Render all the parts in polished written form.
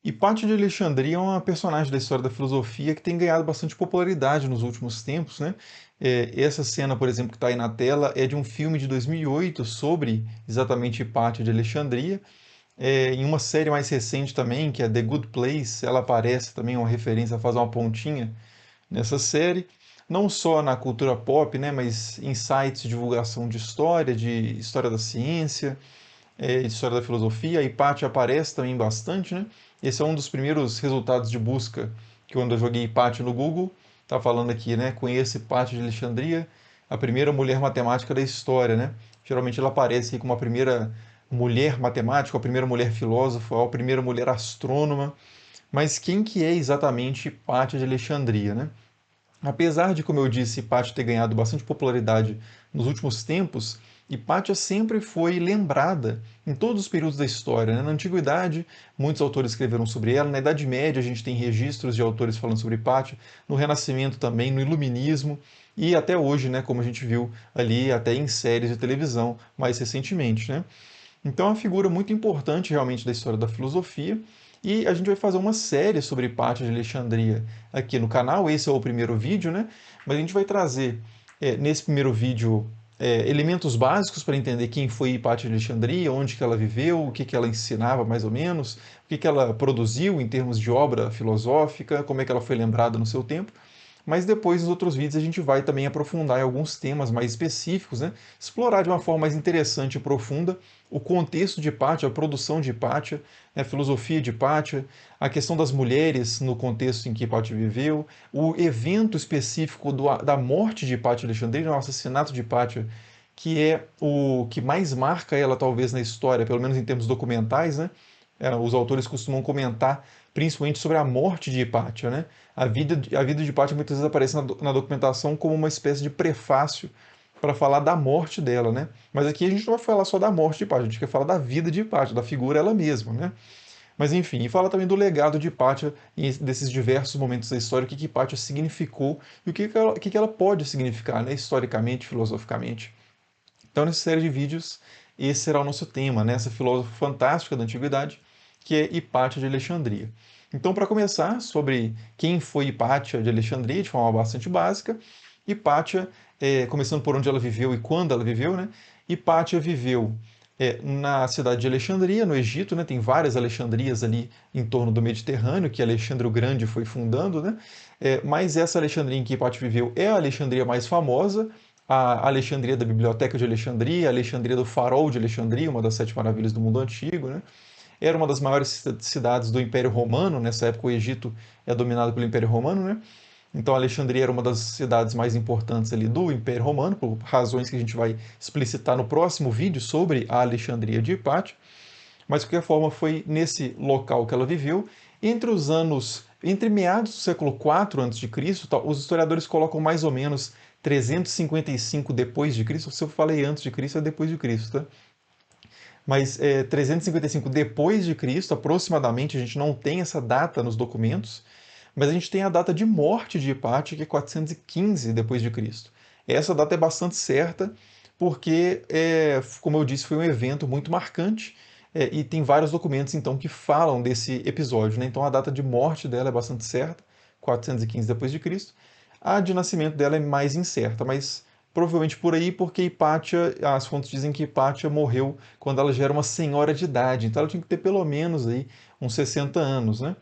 Hipátia de Alexandria é uma personagem da história da filosofia que tem ganhado bastante popularidade nos últimos tempos, né? Essa cena, por exemplo, que está aí na tela é de um filme de 2008 sobre exatamente Hipátia de Alexandria. Em uma série mais recente também, que é The Good Place, ela aparece também, uma referência, faz uma pontinha nessa série. Não só na cultura pop, né, mas em sites de divulgação de história da ciência, história da filosofia. A Hipátia aparece também bastante, né? Esse é um dos primeiros resultados de busca que quando eu joguei Hipátia no Google, tá falando aqui, né? Conheça Hipátia de Alexandria, a primeira mulher matemática da história, né? Geralmente ela aparece aí como a primeira mulher matemática, a primeira mulher filósofa, a primeira mulher astrônoma. Mas quem que é exatamente Hipátia de Alexandria, né? Apesar de, como eu disse, Hipátia ter ganhado bastante popularidade nos últimos tempos, Hipátia sempre foi lembrada em todos os períodos da história, né? Na Antiguidade, muitos autores escreveram sobre ela. Na Idade Média, a gente tem registros de autores falando sobre Hipátia. No Renascimento também, no Iluminismo. E até hoje, né, como a gente viu ali, até em séries de televisão, mais recentemente, né? Então é uma figura muito importante realmente da história da filosofia. E a gente vai fazer uma série sobre Hipátia de Alexandria aqui no canal. Esse é o primeiro vídeo, né? Mas a gente vai trazer nesse primeiro vídeo elementos básicos para entender quem foi Hipátia de Alexandria, onde que ela viveu, o que que ela ensinava mais ou menos, o que que ela produziu em termos de obra filosófica, como é que ela foi lembrada no seu tempo. Mas depois, nos outros vídeos, a gente vai também aprofundar em alguns temas mais específicos, né? Explorar de uma forma mais interessante e profunda o contexto de Hipátia, a produção de Hipátia, a filosofia de Hipátia, a questão das mulheres no contexto em que Hipátia viveu, o evento específico da morte de Hipátia de Alexandria, o assassinato de Hipátia, que é o que mais marca ela talvez na história, pelo menos em termos documentais, né? Os autores costumam comentar principalmente sobre a morte de Hipátia, né? A vida de Hipátia muitas vezes aparece na documentação como uma espécie de prefácio para falar da morte dela, né? Mas aqui a gente não vai falar só da morte de Hipátia, a gente quer falar da vida de Hipátia, da figura ela mesma, né? Mas enfim, e fala também do legado de Hipátia desses diversos momentos da história, o que Hipátia significou e o que ela pode significar, né? Historicamente, filosoficamente. Então, nessa série de vídeos, esse será o nosso tema, né? Essa filósofa fantástica da antiguidade, que é Hipátia de Alexandria. Então, para começar, sobre quem foi Hipátia de Alexandria, de forma bastante básica, Hipátia, começando por onde ela viveu e quando ela viveu, né? Hipátia viveu na cidade de Alexandria, no Egito, né? Tem várias Alexandrias ali em torno do Mediterrâneo, que Alexandre o Grande foi fundando, né? Mas essa Alexandria em que Hipátia viveu é a Alexandria mais famosa, a Alexandria da Biblioteca de Alexandria, a Alexandria do Farol de Alexandria, uma das sete maravilhas do mundo antigo, né? Era uma das maiores cidades do Império Romano, nessa época o Egito é dominado pelo Império Romano, né? Então Alexandria era uma das cidades mais importantes ali do Império Romano, por razões que a gente vai explicitar no próximo vídeo sobre a Alexandria de Hipátia. Mas de qualquer forma foi nesse local que ela viveu. Entre meados do século IV a.C., os historiadores colocam mais ou menos 355 depois de Cristo. Se eu falei antes de Cristo, é depois de Cristo, tá? Mas 355 depois de Cristo, aproximadamente, a gente não tem essa data nos documentos, mas a gente tem a data de morte de Hipátia, que é 415 depois de Cristo. Essa data é bastante certa, porque, como eu disse, foi um evento muito marcante, e tem vários documentos então que falam desse episódio, né? Então a data de morte dela é bastante certa, 415 depois de Cristo. A de nascimento dela é mais incerta, mas provavelmente por aí, porque Hipátia, as fontes dizem que Hipátia morreu quando ela já era uma senhora de idade, então ela tinha que ter pelo menos aí uns 60 anos, né?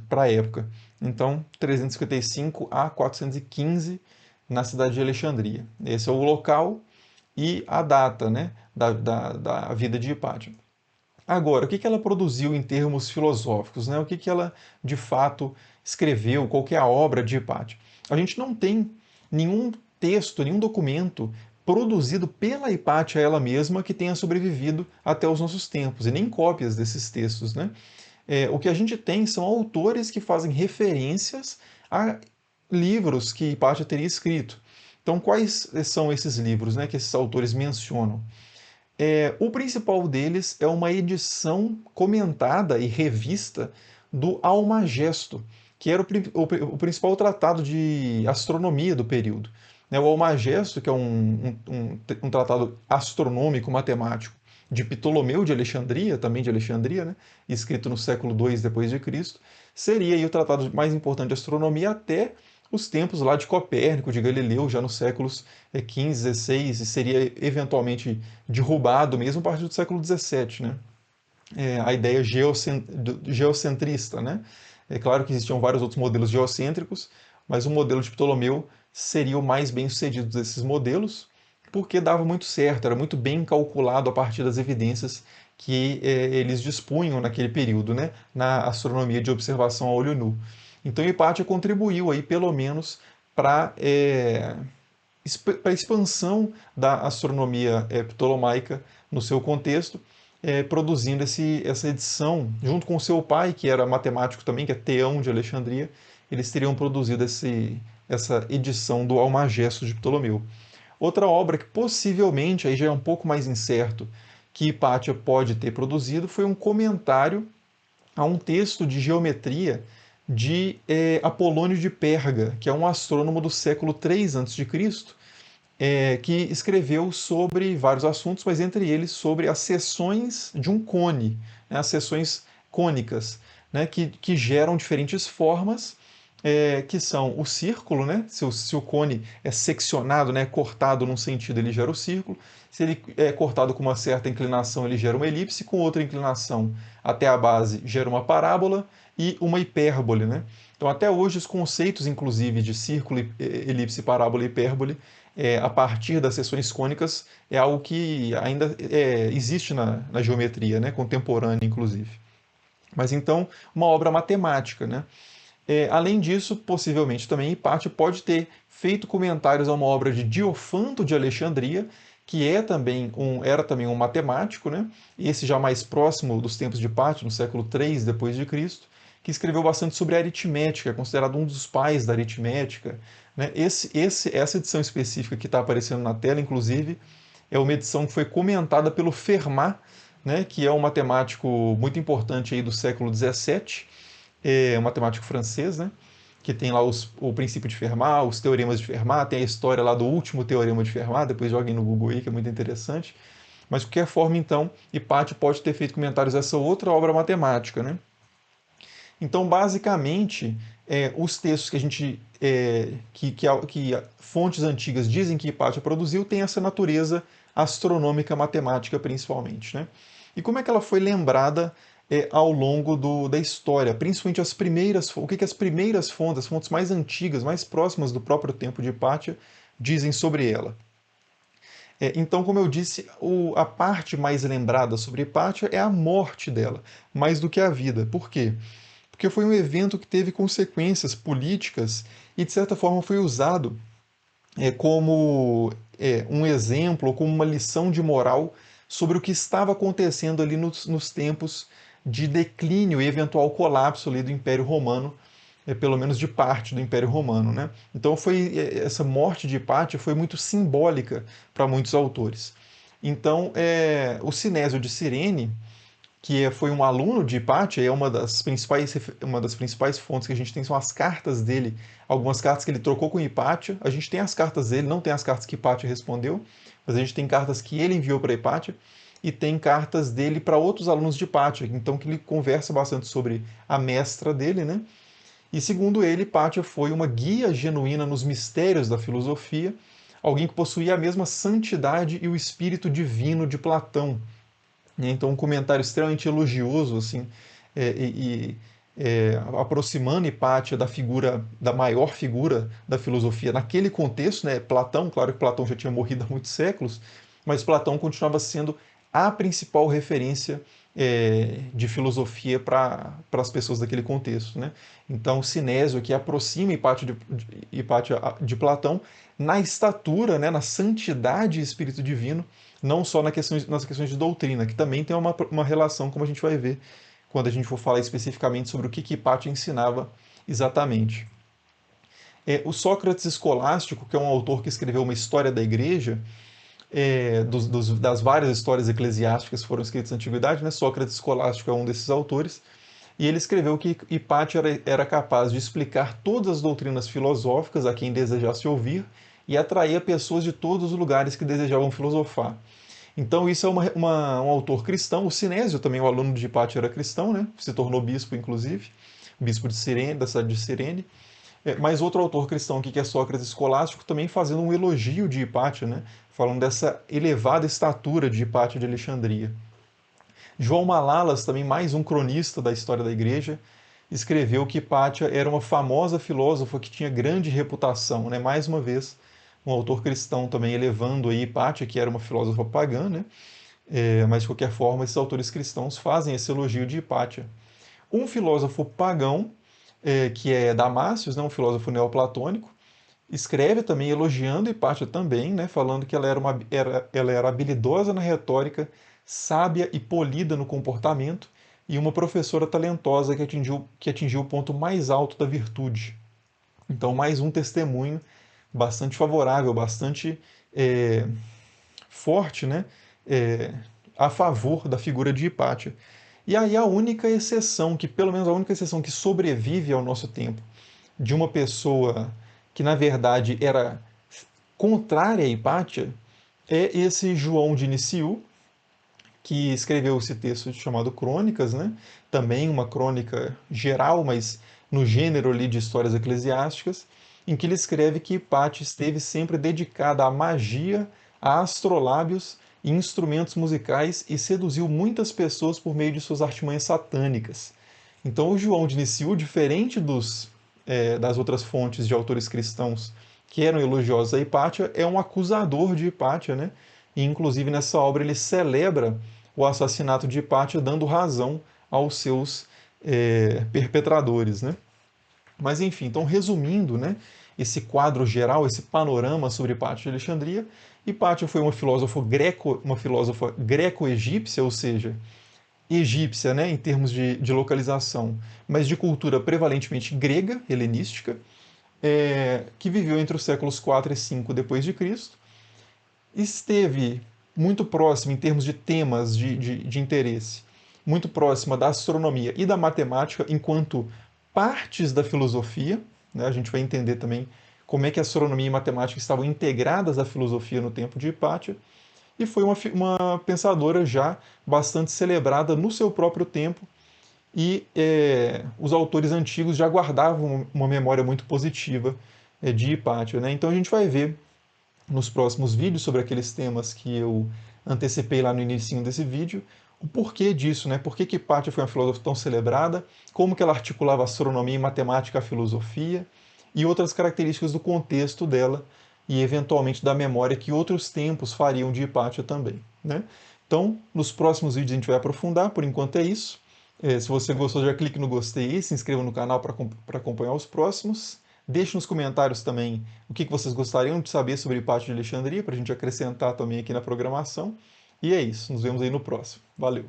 Para a época. Então, 355 a 415 na cidade de Alexandria. Esse é o local e a data, né, da vida de Hipátia. Agora, o que ela produziu em termos filosóficos, né? O que ela de fato escreveu, qual que é a obra de Hipátia? A gente não tem nenhum texto, nenhum documento produzido pela Hipátia ela mesma que tenha sobrevivido até os nossos tempos, e nem cópias desses textos, né? O que a gente tem são autores que fazem referências a livros que Hipátia teria escrito. Então, quais são esses livros, né, que esses autores mencionam? O principal deles é uma edição comentada e revista do Almagesto, que era o principal tratado de astronomia do período. O Almagesto, que é um tratado astronômico matemático, de Ptolomeu de Alexandria, também de Alexandria, né, escrito no século II depois de Cristo, seria aí o tratado mais importante de astronomia até os tempos lá de Copérnico, de Galileu, já nos séculos XV, XVI, e seria eventualmente derrubado mesmo a partir do século XVII, né? A ideia geocentrista, né? É claro que existiam vários outros modelos geocêntricos, mas o modelo de Ptolomeu seria o mais bem sucedido desses modelos, porque dava muito certo, era muito bem calculado a partir das evidências que eles dispunham naquele período, né? Na astronomia de observação a olho nu. Então Hipátia contribuiu aí pelo menos para a expansão da astronomia ptolomaica no seu contexto, produzindo essa edição, junto com seu pai, que era matemático também, que é Teão de Alexandria, eles teriam produzido essa edição do Almagesto de Ptolomeu. Outra obra que possivelmente, aí já é um pouco mais incerto, que Hipátia pode ter produzido, foi um comentário a um texto de geometria de Apolônio de Perga, que é um astrônomo do século III a.C., que escreveu sobre vários assuntos, mas entre eles sobre as seções de um cone, né, as seções cônicas, né, que geram diferentes formas, que são o círculo, né, se o cone é seccionado, né, cortado num sentido, ele gera o círculo. Se ele é cortado com uma certa inclinação, ele gera uma elipse, com outra inclinação até a base gera uma parábola e uma hipérbole, né? Então, até hoje, os conceitos, inclusive, de círculo, elipse, parábola e hipérbole, a partir das seções cônicas, é algo que ainda existe na geometria, né? Contemporânea, inclusive. Mas então, uma obra matemática, né? Além disso, possivelmente também Hipátia pode ter feito comentários a uma obra de Diofanto de Alexandria, que era também um matemático, né? Esse já mais próximo dos tempos de Hipátia, no século III depois de Cristo, que escreveu bastante sobre a aritmética, é considerado um dos pais da aritmética, né? Essa edição específica que está aparecendo na tela, inclusive, é uma edição que foi comentada pelo Fermat, né? Que é um matemático muito importante aí do século XVII, um matemático francês, né? Que tem lá o princípio de Fermat, os teoremas de Fermat, tem a história lá do último teorema de Fermat, depois joguem no Google aí, que é muito interessante. Mas, de qualquer forma, então, Hipátia pode ter feito comentários a essa outra obra matemática, né? Então, basicamente, os textos que a gente que fontes antigas dizem que Hipátia produziu têm essa natureza astronômica matemática principalmente, né? E como é que ela foi lembrada ao longo da história, principalmente o que as primeiras fontes, as fontes mais antigas, mais próximas do próprio tempo de Hipátia, dizem sobre ela? Então, como eu disse, a parte mais lembrada sobre Hipátia é a morte dela, mais do que a vida. Por quê? Porque foi um evento que teve consequências políticas e, de certa forma, foi usado como um exemplo, ou como uma lição de moral sobre o que estava acontecendo ali nos tempos de declínio e eventual colapso ali do Império Romano, pelo menos de parte do Império Romano, né? Então essa morte de Hipátia foi muito simbólica para muitos autores. Então, o Sinésio de Cirene, que foi um aluno de Hipátia, é uma das principais fontes que a gente tem são as cartas dele, algumas cartas que ele trocou com Hipátia. A gente tem as cartas dele, não tem as cartas que Hipátia respondeu, mas a gente tem cartas que ele enviou para Hipátia e tem cartas dele para outros alunos de Hipátia, então que ele conversa bastante sobre a mestra dele, né? E segundo ele, Hipátia foi uma guia genuína nos mistérios da filosofia, alguém que possuía a mesma santidade e o espírito divino de Platão. Então, um comentário extremamente elogioso, assim, aproximando Hipátia da maior figura da filosofia naquele contexto, né? Platão, claro que Platão já tinha morrido há muitos séculos, mas Platão continuava sendo a principal referência de filosofia para as pessoas daquele contexto, né? Então, Sinésio que aproxima Hipátia de Platão na estatura, né, na santidade e espírito divino, não só nas questões de doutrina, que também tem uma relação, como a gente vai ver quando a gente for falar especificamente sobre o que Hipátia ensinava exatamente. O Sócrates Escolástico, que é um autor que escreveu uma história da igreja, das várias histórias eclesiásticas que foram escritas na antiguidade, né? Sócrates Escolástico é um desses autores, e ele escreveu que Hipátia era capaz de explicar todas as doutrinas filosóficas a quem desejasse ouvir e atraía pessoas de todos os lugares que desejavam filosofar. Então isso é um autor cristão. O Sinésio também, o aluno de Hipátio, era cristão, né? Se tornou bispo, inclusive, bispo de Cirene, da cidade de Cirene. Mas outro autor cristão aqui, que é Sócrates Escolástico, também fazendo um elogio de Hipátio, né? Falando dessa elevada estatura de Hipátio de Alexandria. João Malalas, também mais um cronista da história da igreja, escreveu que Hipátia era uma famosa filósofa que tinha grande reputação, né? Mais uma vez, um autor cristão também elevando aí Hipátia, que era uma filósofa pagã, né? Mas de qualquer forma, esses autores cristãos fazem esse elogio de Hipátia. Um filósofo pagão, que é Damácios, né? Um filósofo neoplatônico, escreve também elogiando Hipátia também, né? Falando que ela era habilidosa na retórica, sábia e polida no comportamento, e uma professora talentosa que atingiu o ponto mais alto da virtude. Então, mais um testemunho bastante favorável, bastante é, forte, né? É, a favor da figura de Hipátia. E aí a única exceção, que pelo menos a única exceção que sobrevive ao nosso tempo, de uma pessoa que na verdade era contrária a Hipátia, é esse João de Niciú, que escreveu esse texto chamado Crônicas, né? Também uma crônica geral, mas no gênero ali de histórias eclesiásticas, em que ele escreve que Hipátia esteve sempre dedicada à magia, a astrolábios e instrumentos musicais e seduziu muitas pessoas por meio de suas artimanhas satânicas. Então o João de Niciú, diferente das outras fontes de autores cristãos que eram elogiosos a Hipátia, é um acusador de Hipátia, né? E, inclusive, nessa obra ele celebra o assassinato de Hipátia, dando razão aos seus perpetradores, né? Mas, enfim, então, resumindo, né, esse quadro geral, esse panorama sobre Hipátia de Alexandria, Hipátia foi uma filósofa greco-egípcia, ou seja, egípcia, né, em termos de localização, mas de cultura prevalentemente grega, helenística, que viveu entre os séculos 4 e 5 depois de Cristo, esteve muito próximo em termos de temas de interesse, muito próxima da astronomia e da matemática enquanto partes da filosofia, né? A gente vai entender também como é que a astronomia e matemática estavam integradas à filosofia no tempo de Hipátia, e foi uma pensadora já bastante celebrada no seu próprio tempo, e os autores antigos já guardavam uma memória muito positiva de Hipátia, né? Então a gente vai ver nos próximos vídeos sobre aqueles temas que eu antecipei lá no início desse vídeo, o porquê disso, né? Por que Hipátia foi uma filósofa tão celebrada, como que ela articulava astronomia e matemática à filosofia, e outras características do contexto dela, e eventualmente da memória que outros tempos fariam de Hipátia também, né? Então, nos próximos vídeos a gente vai aprofundar, por enquanto é isso. Se você gostou, já clique no gostei e se inscreva no canal para acompanhar os próximos. Deixe nos comentários também o que vocês gostariam de saber sobre Hipátia de Alexandria, para a gente acrescentar também aqui na programação. E é isso, nos vemos aí no próximo. Valeu!